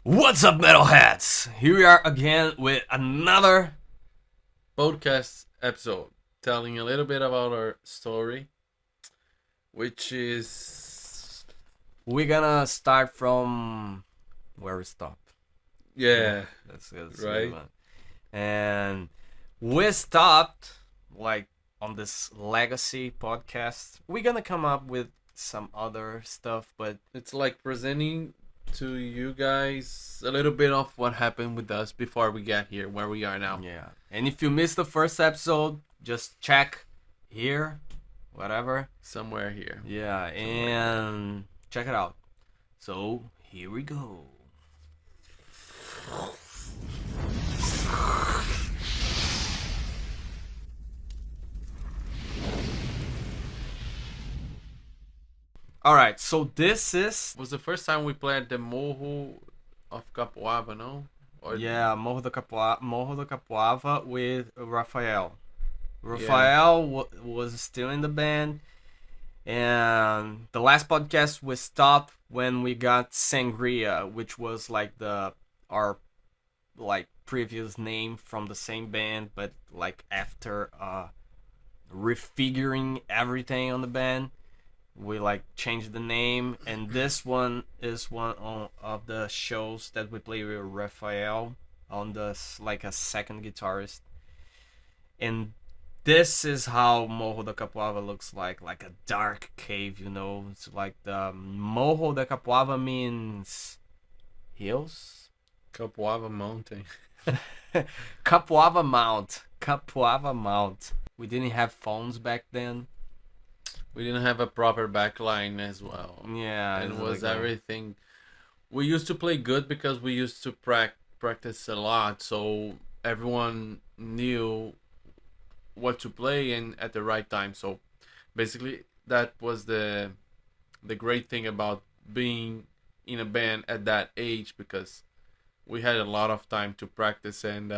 What's up, metalheads? Here we are again with another podcast episode telling a little bit about our story, which is We're gonna start from where we stopped. yeah, That's right. good, man. And we stopped like on this legacy podcast. We're gonna come up with some other stuff, but It's like presenting to you guys a little bit of what happened with us before we get here, where we are now. yeah. And if you missed the first episode, just check here, whatever. Somewhere here. Yeah, and check it out. So here we go. All right, so this is Was the first time we played the Morro of Capoava, no? Or Morro do Capoava with Rafael. Rafael was still in the band, and the last podcast we stopped when we got Sangria, which was like our like previous name from the same band, but like after refiguring everything on the band, we like changed the name. And this one is of the shows that we play with Rafael on the like a second guitarist. And this is how Morro da Capoava looks like a dark cave, you know. It's like the Morro da Capoava means hills. Capoava Mountain. Capoava Mount. We didn't have phones back then. We didn't have a proper backline as well. Yeah, And it was like everything. We used to play good because we used to practice a lot, so everyone knew what to play and at the right time. So basically, that was the great thing about being in a band at that age, because we had a lot of time to practice and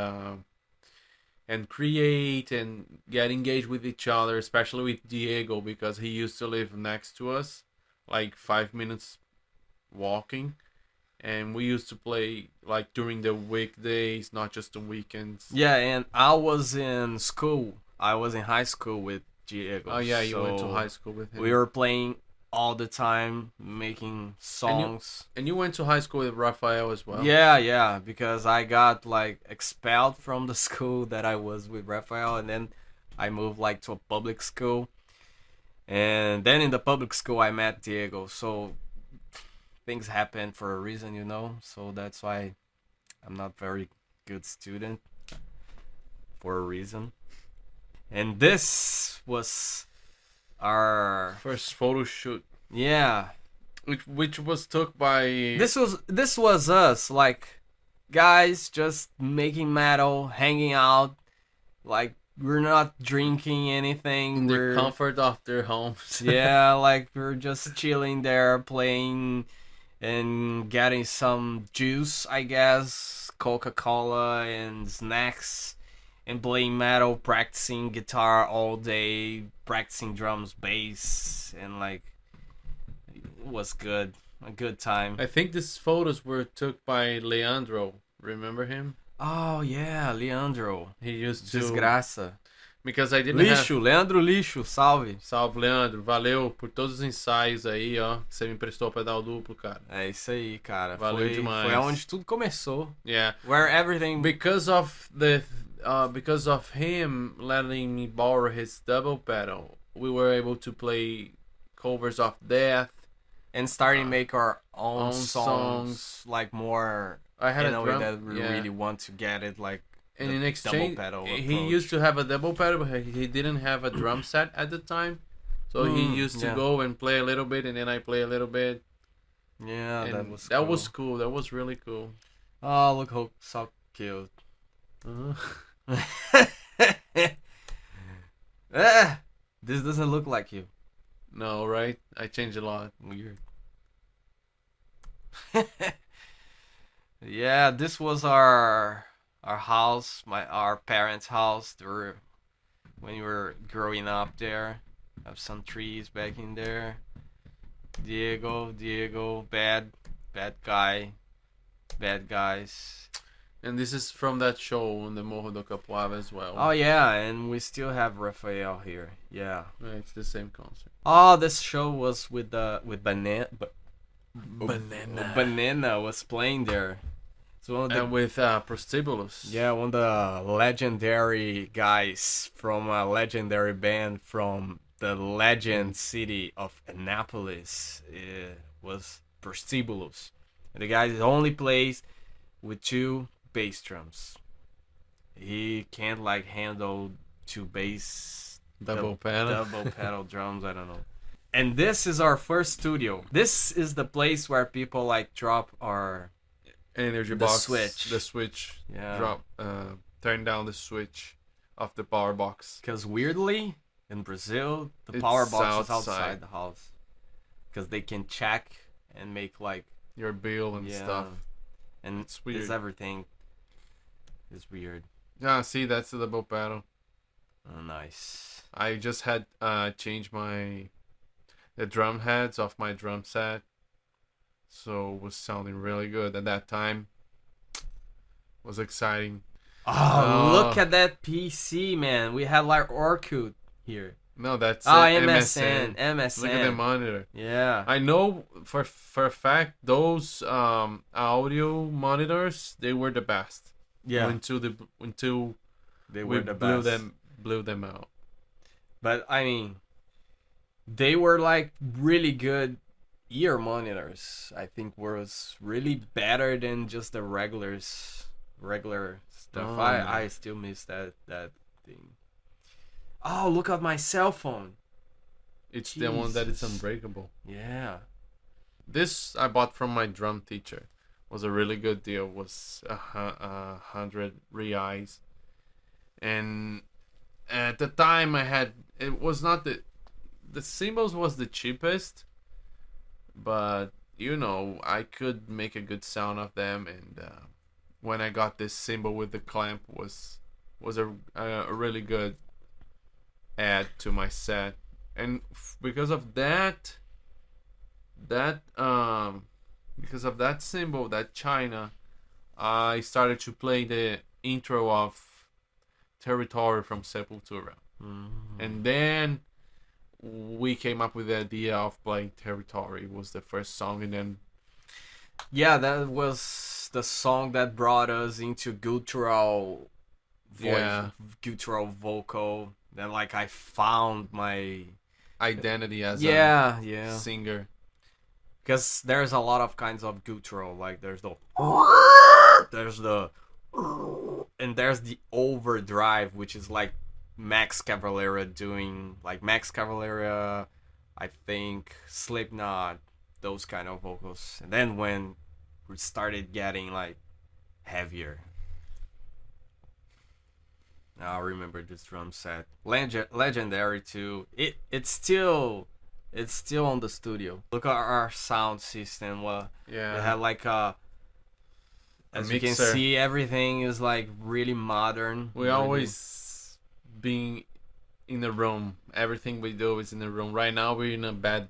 create and get engaged with each other, especially with Diego, because he used to live next to us, like 5 minutes walking. And we used to play like during the weekdays, not just the weekends. Yeah, and I was in school. I was in high school with Diego. Oh yeah, you went to so high school with him. We were playing all the time, making songs. And you went to high school with Rafael as well. Yeah, because I got like expelled from the school that I was with Rafael, and then I moved like to a public school. And then in the public school I met Diego. So things happen for a reason, you know. So that's why I'm not very good student for a reason. And this was our First photo shoot, yeah. which was took by This was us, like guys just making metal, hanging out, like we're not drinking anything. in the We're comfort of their homes. yeah, like we're just chilling there, playing and getting some juice, I guess, Coca-Cola and snacks, and playing metal, practicing guitar all day, practicing drums, bass, and like it was good, a good time. I think these photos were took by Leandro. Remember him? Oh yeah, Leandro. He used to Desgraça. because I didn't have. Lixo, Leandro Lixo, salve. Salve, Leandro. Valeu por todos os ensaios aí, ó. Que você me emprestou o pedal duplo, cara. É isso aí, cara. Valeu demais. Foi onde tudo começou. Yeah. Where everything Because of him letting me borrow his double pedal, we were able to play covers of Death. and starting to make our own own songs, like more I had in a a way drum. that we Yeah. really want to get it, like And the in exchange, double pedal he approach. used to have a double pedal, but he didn't have a drum set at the time. So he used to yeah. go and play a little bit, and then I play a little bit. Yeah, And that was cool. that was cool. That was really cool. Oh, look how so cute. Uh-huh. Ah, this doesn't look like you. No, right? I changed a lot. Weird. Yeah, this was our house, our parents' house. They were when you were growing up there. Have some trees back in there. Diego, bad guy. bad guys. And this is from that show on the Morro do Capoava as well. Oh yeah, and we still have Raphael here. Yeah. It's the same concert. Oh, this show was with Banana. Banana. Banana was playing there. It's one of the And with Prostibulus. yeah, one of the legendary guys from a legendary band from the legend city of Annapolis. It was Prostibulus. And the guy only plays with two bass drums. He can't like handle two bass Double pedal. double pedal drums. I don't know. And this is our first studio. This is the place where people like drop our Energy the box. switch. The switch. yeah. Drop. Turn down the switch of the power box. Because weirdly, in Brazil, the It's power box is outside. outside the house. Because they can check and make like Your bill and stuff. and It's weird. it's everything is weird. Yeah, see, that's the double pedal. Oh, nice. I just had changed the drum heads off my drum set, so it was sounding really good at that time. Was exciting. Oh, look at that PC, man. We had like Orkut here. No, that's MSN. Look at the monitor. Yeah. I know for a fact those audio monitors, they were the best. Yeah. Until They we were the blew best. blew them out. But I mean, they were like really good ear monitors. I think was really better than just the regular stuff. Oh, I still miss that thing. Oh, look at my cell phone. It's the one that is Jesus. unbreakable. Yeah. This I bought from my drum teacher. Was a really good deal. Was 100 reais, and at the time I had it was not the cymbals was the cheapest, but you know I could make a good sound of them, and when I got this cymbal with the clamp was a really good add to my set, and because of that because of that cymbal, that China, I started to play the intro of Territory from Sepultura. And then we came up with the idea of playing Territory. It was the first song, and then Yeah, that was the song that brought us into guttural voice, Yeah. guttural vocal. Then like I found my identity as yeah. a singer. Because there's a lot of kinds of guttural. Like there's the and there's the overdrive, which is like Max Cavalera doing like Max Cavalera, I think Slipknot, those kind of vocals. And then when we started getting like heavier, I remember this drum set, legendary too. It's still on the studio. Look at our sound system. Well, Yeah. it had like as you can mixer. see, everything is like really modern. We always being in the room. Everything we do is in the room. Right now we're in a bad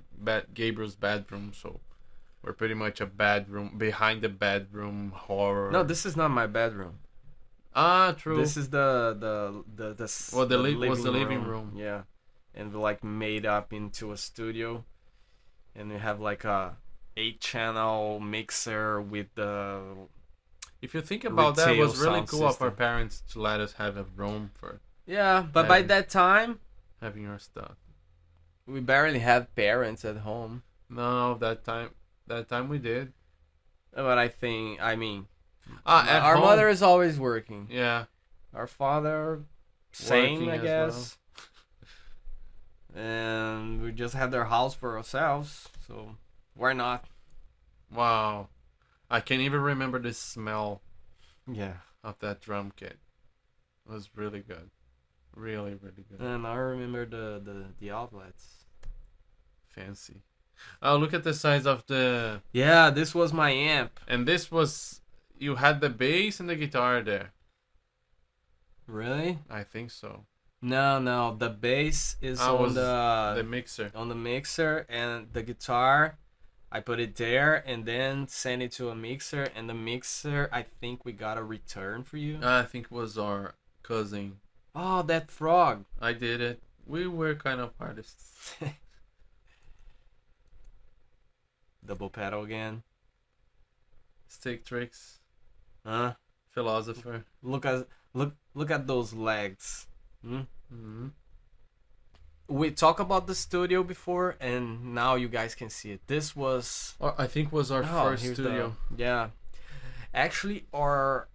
Gabriel's bedroom, so we're pretty much a bedroom behind the bedroom horror. No, this is not my bedroom. True. This is the living room. Yeah, and we like made up into a studio, and we have like a 8-channel mixer with the If you think about that, it retail was really sound cool of our system. parents to let us have a room for yeah. But by Having- that time, having our stuff. we barely had parents at home. No, that time we did. But I mean, At our home, mother is always working. Yeah. Our father, same, Working I as guess. And we just had their house for ourselves, so why not? Wow. I can't even remember the smell Yeah. of that drum kit. It was really good. Really, really good. And I remember the outlets. Fancy. Oh, look at the size of the... Yeah, this was my amp. And this was... You had the bass and the guitar there. Really? I think so. No. The bass is Ah, on was the The mixer. mixer, and the guitar I put it there and then send it to a mixer, and the mixer, I think we got a return for you. I think it was our cousin. Oh, that frog. I did it. We were kind of artists. Double pedal again. Stick tricks. Huh? Philosopher. Look at those legs. Hmm? Mm-hmm. We talked about the studio before, and now you guys can see it. This was I think was our first here's studio. Yeah, actually, our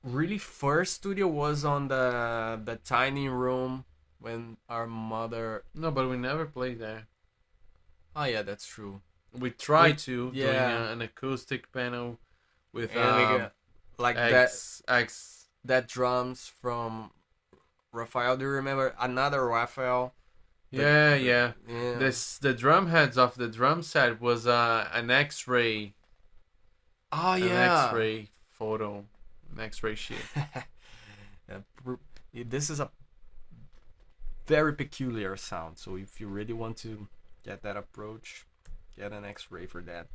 really first studio was on the tiny room when our mother. No, but we never played there. Oh yeah, that's true. We tried to doing yeah. an acoustic panel with And we got like X. that drums from Raphael. Do you remember another Raphael? Yeah. Yeah. The drum heads of the drum set was an X-ray. Oh An yeah. X-ray photo, an X-ray sheet. This is a very peculiar sound. So if you really want to get that approach, get an X-ray for that.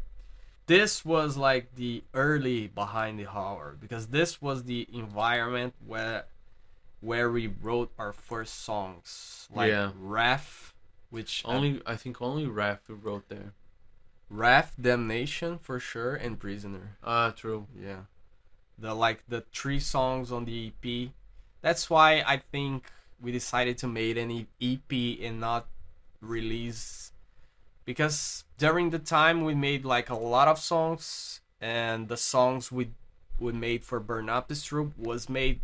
This was like the early behind the horror, because this was the environment where we wrote our first songs, like Wrath, which I think only Raph who wrote there. Wrath, Damnation for sure, and Prisoner. True. Yeah, the 3 songs on the EP. That's why I think we decided to make an EP and not release, because during the time we made like a lot of songs, and the songs we made for Burn Up the Troop was made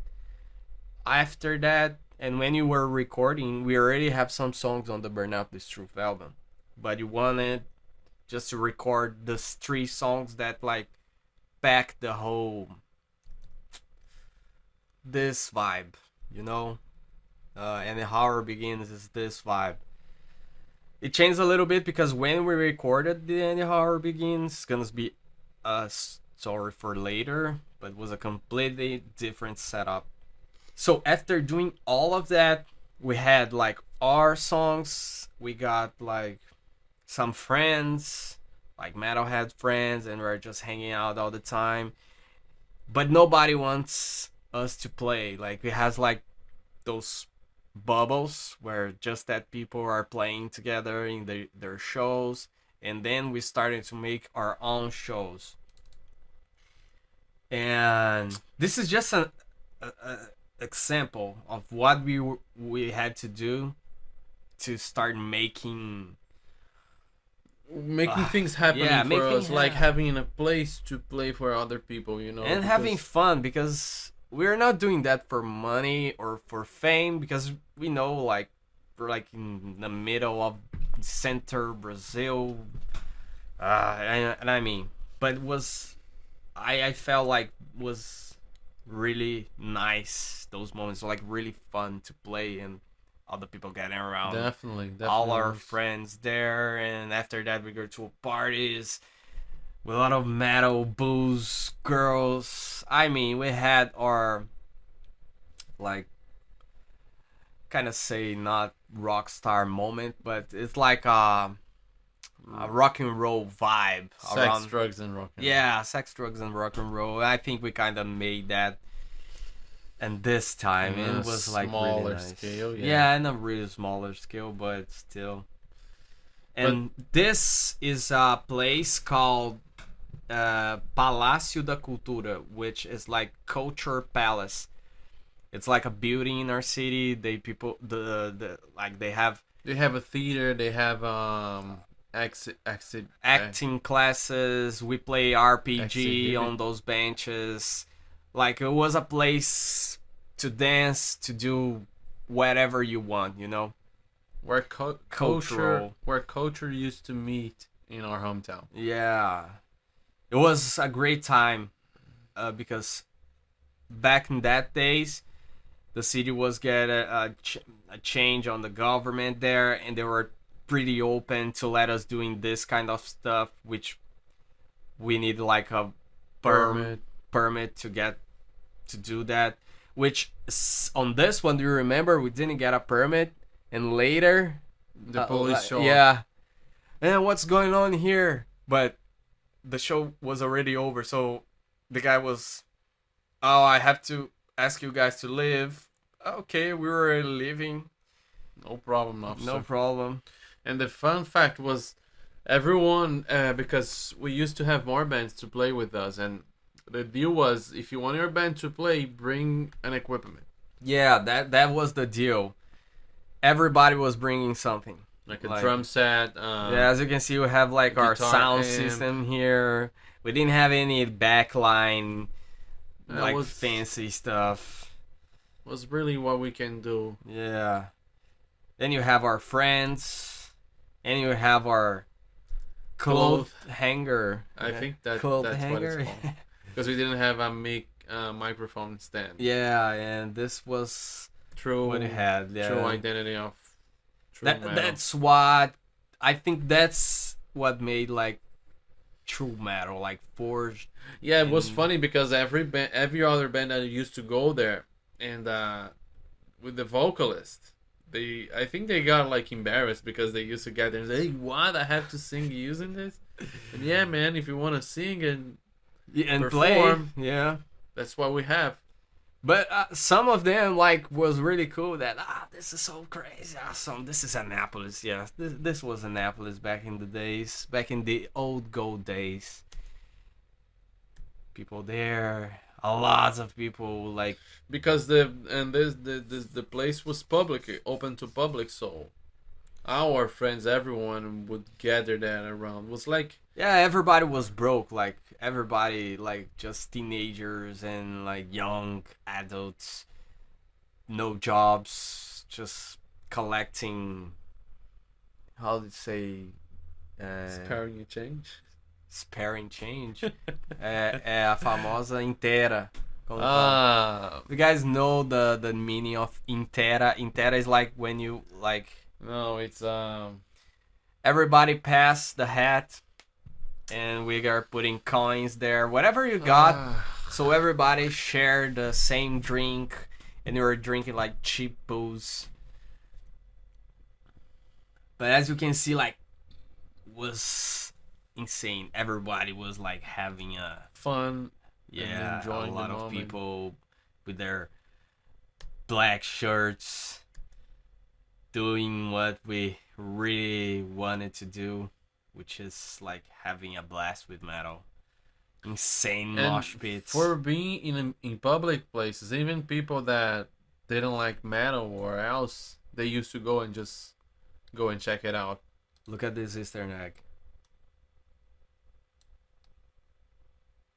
after that. And when you were recording, we already have some songs on the Burn Up the Troop album, but you wanted just to record the 3 songs that like pack the whole this vibe, you know. And the horror begins is this vibe. It changed a little bit because when we recorded the Any Horror Begins, it's gonna be a story for later, but it was a completely different setup. So after doing all of that, we had like our songs, we got like some friends, like metalhead friends, and we're just hanging out all the time. But nobody wants us to play. Like it has like those bubbles where just that people are playing together in their shows, and then we started to make our own shows. And this is just an example of what we had to do to start making things happening for us, like having a place to play for other people, you know, and having fun, because we're not doing that for money or for fame, because we know like we're like in the middle of center Brazil, and I mean, but it was I felt like was really nice, those moments were like really fun to play, and other people getting around, definitely all our friends there. And after that we go to parties with a lot of metal, booze, girls. I mean, we had our like kind of say not rock star moment, but it's like a rock and roll vibe. Sex, drugs, and rock and roll. Yeah, sex, drugs, and rock and roll. I think we kind of made that. And this time it was like smaller really nice. Scale. Yeah, in a really smaller scale, but still. And this is a place called Palácio da Cultura, which is like Culture Palace. It's like a building in our city. They have a theater. They have acting classes. We play RPG on those benches. Like it was a place to dance, to do whatever you want, you know. Where culture used to meet in our hometown. Yeah, it was a great time, because back in that days, the city was getting a change on the government there, and they were pretty open to let us doing this kind of stuff, which we need like a permit to get to do that. Which on this one, do you remember we didn't get a permit, and later the police showed yeah, and what's going on here? But the show was already over, so the guy was, oh, I have to ask you guys to leave. Okay, we were leaving. No problem, No officer. problem. And the fun fact was, everyone, because we used to have more bands to play with us, and the deal was, if you want your band to play, bring an equipment. Yeah, that was the deal. Everybody was bringing something. Like a Like, drum set. yeah, as you can see, we have like our guitar sound amp. system here. We didn't have any backline, That like was- fancy stuff. Was really what we can do. Yeah. Then you have our friends, and you have our clothes hanger. I think that's clothes what hanger. it's called. Because we didn't have a microphone stand. Yeah, and this was True. what it had. Yeah. True identity of true metal. That's what I think. That's what made like true metal, like forged. Yeah, it was and- funny because every other band that used to go there, and with the vocalist, I think they got like embarrassed because they used to get there and say, "Hey, what? I have to sing using this?" And yeah, man, if you want to sing and And perform. play. Yeah. that's what we have. But some of them like was really cool. That this is so crazy, awesome. This is Annapolis. Yeah, this was Annapolis back in the days, back in the old gold days. People there, a lot of people like. Because the place was public, open to public, so our friends, everyone would gather that around. It was like, Yeah, everybody was broke. Like everybody, like just teenagers and like young adults, no jobs, just collecting. How to say? sparing you change. Sparing change. é a famosa inteira. Como fala? Ah, You guys know the meaning of inteira? Inteira is like when you like no, it's everybody pass the hat, and we are putting coins there. Whatever you got, so everybody share the same drink, and you were drinking like cheap booze. But as you can see, like was insane. Everybody was like having a fun. yeah, enjoying a the lot of moment. people with their black shirts doing what we really wanted to do, which is like having a blast with metal. Insane And mosh pits. for being in public places, even people that didn't like metal or else, they used to go and just go and check it out. Look at this Easter egg.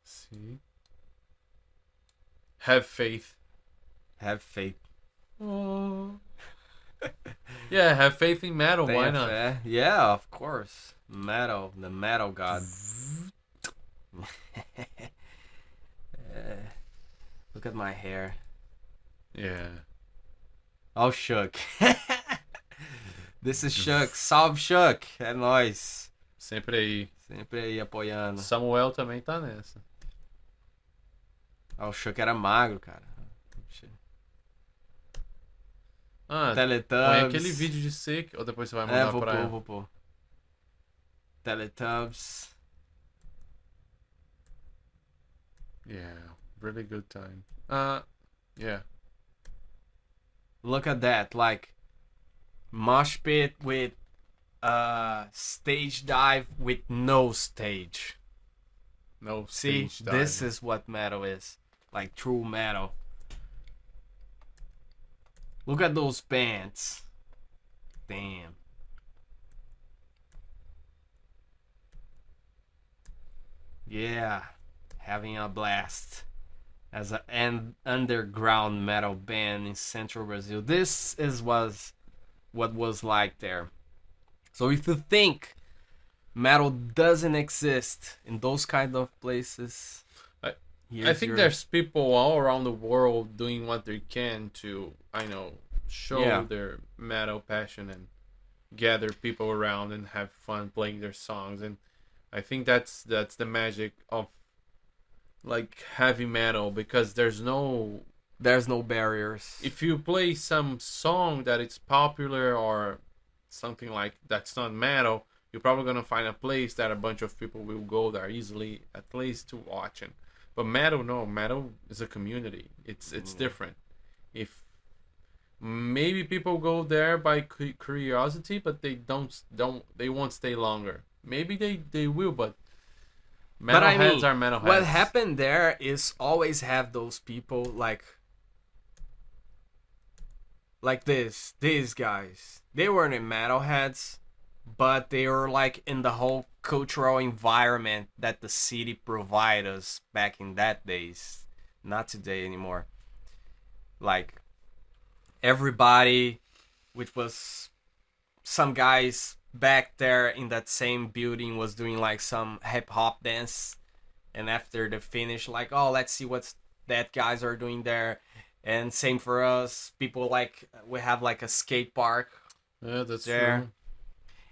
See, have faith. Have faith. Oh. Yeah, have faith in metal. Why Tenha not? fé. Yeah, of course. Metal, the metal god. Look at my hair. Yeah. Oh, Shook. This is Shook. Salve, Shook. É nóis. Sempre aí. Sempre aí apoiando. Samuel também tá nessa. Ah, o Shook era magro, cara. Ah, põe Teletubbies. aquele vídeo de seco. Ou depois você vai mandar pra ela. Vou pôr. Teletubbies. Yeah, really good time. Yeah. Look at that, like mosh pit with stage dive with no stage. No See, stage this diving. is what metal is, like true metal. Look at those bands. Damn. Yeah, having a blast as an underground metal band in central Brazil. This was what was like there. So if you think metal doesn't exist in those kind of places, I think there's people all around the world doing what they can to, show Yeah. their metal passion and gather people around and have fun playing their songs. And I think that's the magic of like heavy metal, because there's no barriers. if you play some song that it's popular or something like that's not metal, you're probably gonna find a place that a bunch of people will go there easily, at least to watch it. But metal, no, metal is a community. It's different. If maybe people go there by curiosity, but they won't stay longer. Maybe they will, but But I metalheads mean, are what metalheads. happened there is always have those people like these guys. They weren't metalheads, but they were like in the whole cultural environment that the city provided us back in that days. Not today anymore. Like everybody, which was some guys back there in that same building was doing like some hip hop dance, and after the finish, like, oh, let's see what's that guys are doing there. And same for us. People like we have like a skate park Yeah, that's there, true.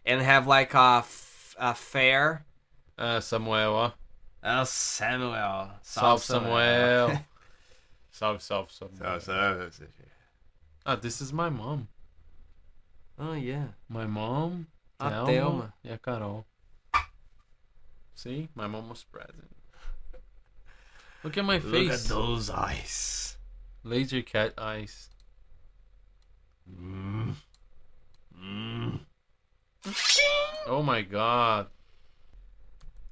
and have like a fair. Samuel, Samuel, salve Samuel. Samuel, salve Samuel. So. Ah, this is my mom. Oh yeah, My mom, a Thelma, Thelma. e a Carol. See, my mom was present. Look at my Look at face. those eyes. Laser cat eyes. Mm. Mm. Oh my god.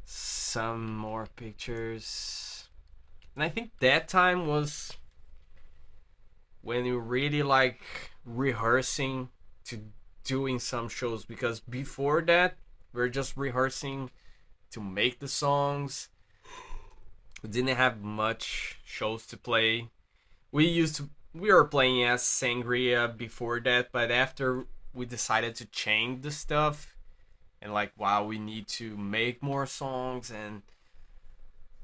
Some more pictures. And I think that time was when you really like rehearsing to doing some shows, because before that we are just rehearsing to make the songs. We didn't have much shows to play. We were playing as Sangria before that, but after we decided to change the stuff and like, wow, we need to make more songs, and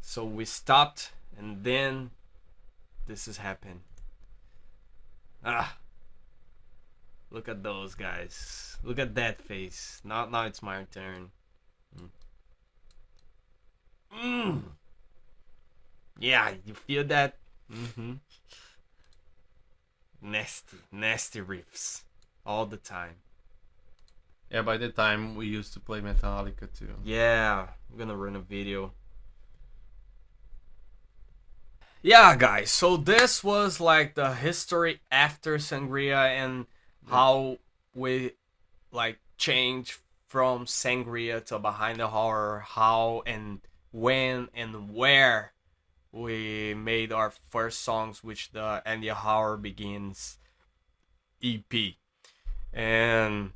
so we stopped, and then this has happened. Ah, look at those guys. Look at that face. Now it's my turn. Mm. Yeah, you feel that? Mm-hmm. Nasty riffs all the time. Yeah, by the time we used to play Metallica too. Yeah, I'm gonna run a video. Yeah, guys, so this was like the history after Sangria and how we like changed from Sangria to Behind the Horror, how and when and where we made our first songs, which the And the Horror Begins EP. And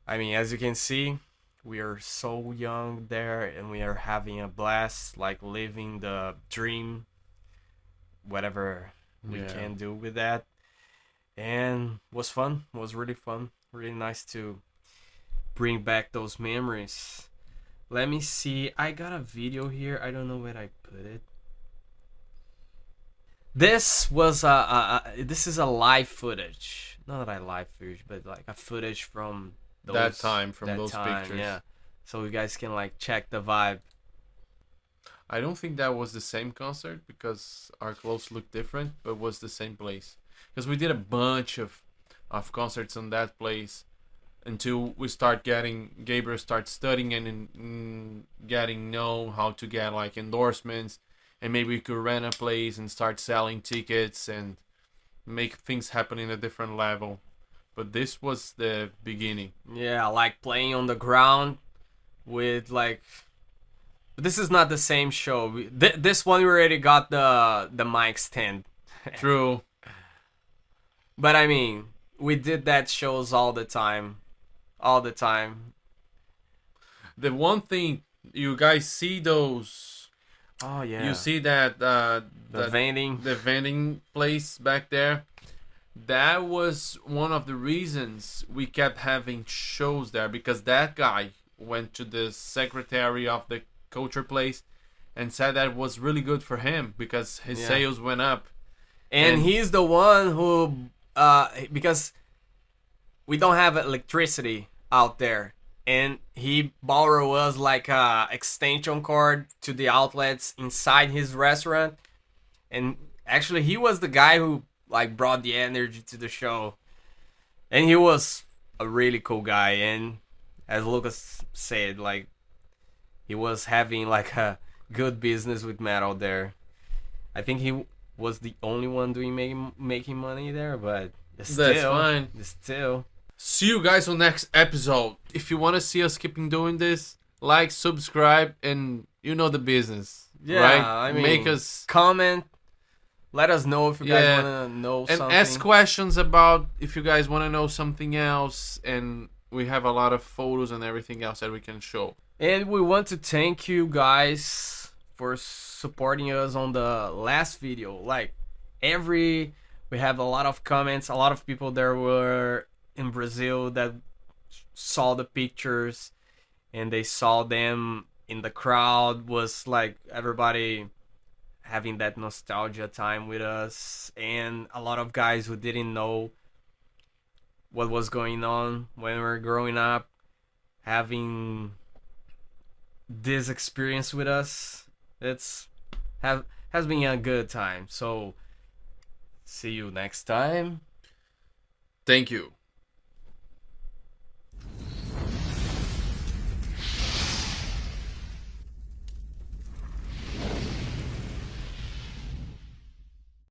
I mean, as you can see, we are so young there, and we are having a blast, like living the dream, whatever we Yeah. can do with that. And was fun, was really fun, really nice to bring back those memories. Let me see, I got a video here, I don't know where I put it. This was this is a live footage, not a live footage, but like a footage from That time, from those pictures. yeah. So you guys can like check the vibe. I don't think that was the same concert because our clothes looked different, but was the same place. Because we did a bunch of concerts on that place until we start getting Gabriel start studying and getting know how to get like endorsements, and maybe we could rent a place and start selling tickets and make things happen in a different level. But this was the beginning. Yeah, like playing on the ground with like. But this is not the same show. This one we already got the mic stand. True. But I mean, we did that shows all the time, all the time. The one thing you guys see those. Oh yeah. You see that the vending. the vending place back there. That was one of the reasons we kept having shows there, because that guy went to the secretary of the culture place and said that was really good for him because his sales went up. And he's the one who because we don't have electricity out there, and he borrowed us like a extension cord to the outlets inside his restaurant, and actually he was the guy who like brought the energy to the show, and he was a really cool guy. And as Lucas said, like he was having like a good business with metal there. I think he was the only one doing making money there, but That's fine. still. See you guys on next episode. If you want to see us keeping doing this, like, subscribe, and you know the business. Yeah, right? I mean, Make us comment. Let us know if you guys Yeah. want to know and something. ask questions about if you guys want to know something else, and we have a lot of photos and everything else that we can show. And we want to thank you guys for supporting us on the last video. Like we have a lot of comments, a lot of people there were in Brazil that saw the pictures and they saw them in the crowd, was like everybody having that nostalgia time with us, and a lot of guys who didn't know what was going on when we were growing up having this experience with us. It's has been a good time. So see you next time. Thank you.